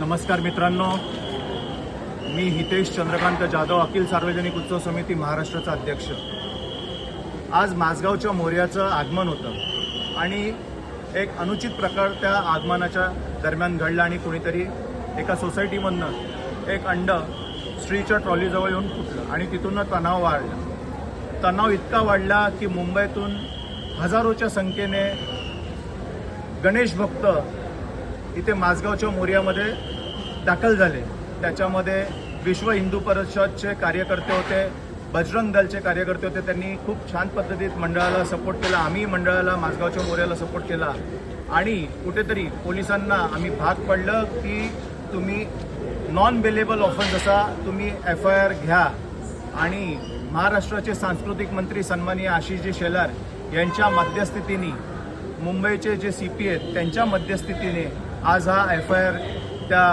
नमस्कार मित्रांनो, मी हितेश चंद्रकांत जाधव, अखिल सार्वजनिक उत्सव समिती महाराष्ट्राचा अध्यक्ष। आज माझगावच्या मोर्याचं आगमन होतं आणि एक अनुचित प्रकार त्या आगमनाच्या दरम्यान घडला आणि कोणीतरी एका सोसायटीमधनं एक अंड स्त्रीच्या ट्रॉलीजवळ येऊन फुटलं आणि तिथून तणाव वाढला। तणाव इतका वाढला की मुंबईतून हजारोच्या संख्येने गणेश भक्त इथे माझगावच्या मोर्यामध्ये दाखल झाले। त्याच्यामध्ये विश्व हिंदू परिषदचे कार्यकर्ते होते, बजरंग दलचे कार्यकर्ते होते। त्यांनी खूप छान पद्धतीत मंडळाला सपोर्ट केला, आम्ही मंडळाला माझगावच्या मोर्याला सपोर्ट केला आणि कुठेतरी पोलिसांना आम्ही भाग पडलं की तुम्ही नॉन बेलेबल ऑफेन्स असा तुम्ही FIR घ्या। आणि महाराष्ट्राचे सांस्कृतिक मंत्री सन्माननीय आशिषजी शेलार यांच्या मध्यस्थीतीने, मुंबईचे जे CP आहेत त्यांच्या मध्यस्थीतीने आज हा FIR त्या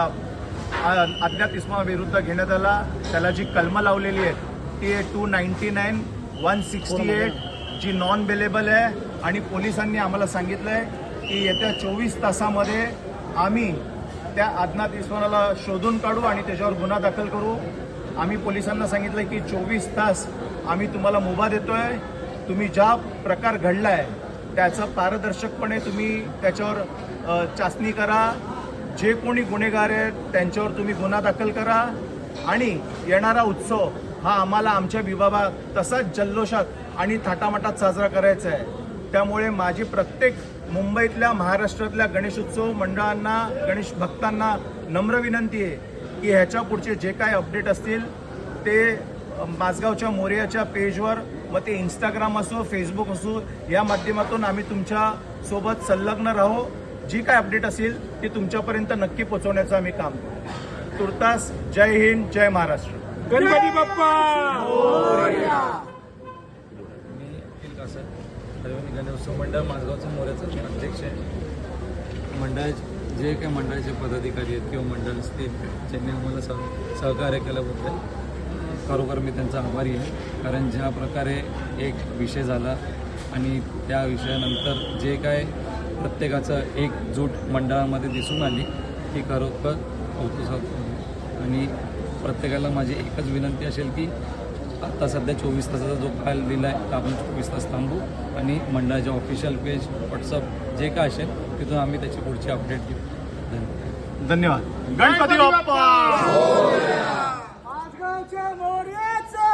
अज्ञात इसमाविरुद्ध घेण्यात आला। त्याला जी कलमं लावलेली आहेत ती आहे 299, 168 जी नॉन बेलेबल आहे। आणि पोलिसांनी आम्हाला सांगितलं आहे की येत्या 24 तासामध्ये आम्ही त्या अज्ञात इसमाला शोधून काढू आणि त्याच्यावर गुन्हा दाखल करू। आम्ही पोलिसांना सांगितलं की 24 तास आम्ही तुम्हाला मुभा देतोय, तुम्ही ज्या प्रकार घडला आहे त्याचं पारदर्शकपणे तुम्ही त्याच्यावर चाचणी करा, जे कोणी गुन्हेगार आहेत त्यांच्यावर तुम्ही गुन्हा दाखल करा आणि येणारा उत्सव हा आम्हाला आमच्या विभागात तसाच जल्लोषात आणि थाटामाटात साजरा करायचा आहे। त्यामुळे माझी प्रत्येक मुंबईतल्या, महाराष्ट्रातल्या गणेशोत्सव मंडळांना, गणेश भक्तांना नम्र विनंती आहे की ह्याच्या पुढचे जे काय अपडेट असतील ते माझगावच्या मोर्याच्या पेजवर, मग ते इंस्टाग्राम असो, फेसबुक असो, या माध्यमातून आम्ही तुमच्या सोबत संलग्न राहू। जी काय अपडेट असेल ती तुमच्यापर्यंत नक्की पोहोचवण्याचं आम्ही काम करू। तुर्तास जय हिंद, जय महाराष्ट्र। गणपती बाप्पा मी अखिल कासर, सार्वजनिक गणेशोत्सव मंडळ माझगावचं मोर्याचं मी अध्यक्ष आहे। जे काही मंडळाचे पदाधिकारी आहेत किंवा मंडळ असतील ज्यांनी आम्हाला सहकार्य केल्याबद्दल खरोखर मी त्यांचा आभारी आहे। कारण ज्या प्रकारे एक विषय झाला आणि त्या विषयानंतर जे काय प्रत्येकाचं एकजूट मंडळामध्ये दिसून आली ती खरोखर कौतुकास्पद। आणि प्रत्येकाला माझी एकच विनंती असेल की आता सध्या 24 तासाचा जो काल दिला आहे तर आपण 24 तास थांबू आणि मंडळाच्या ऑफिशियल पेज, व्हॉट्सअप जे काय असेल तिथून आम्ही त्याची पुढची अपडेट घेऊ। धन्यवाद। गणपती बाप्पा माझगावच्या मोर्याचा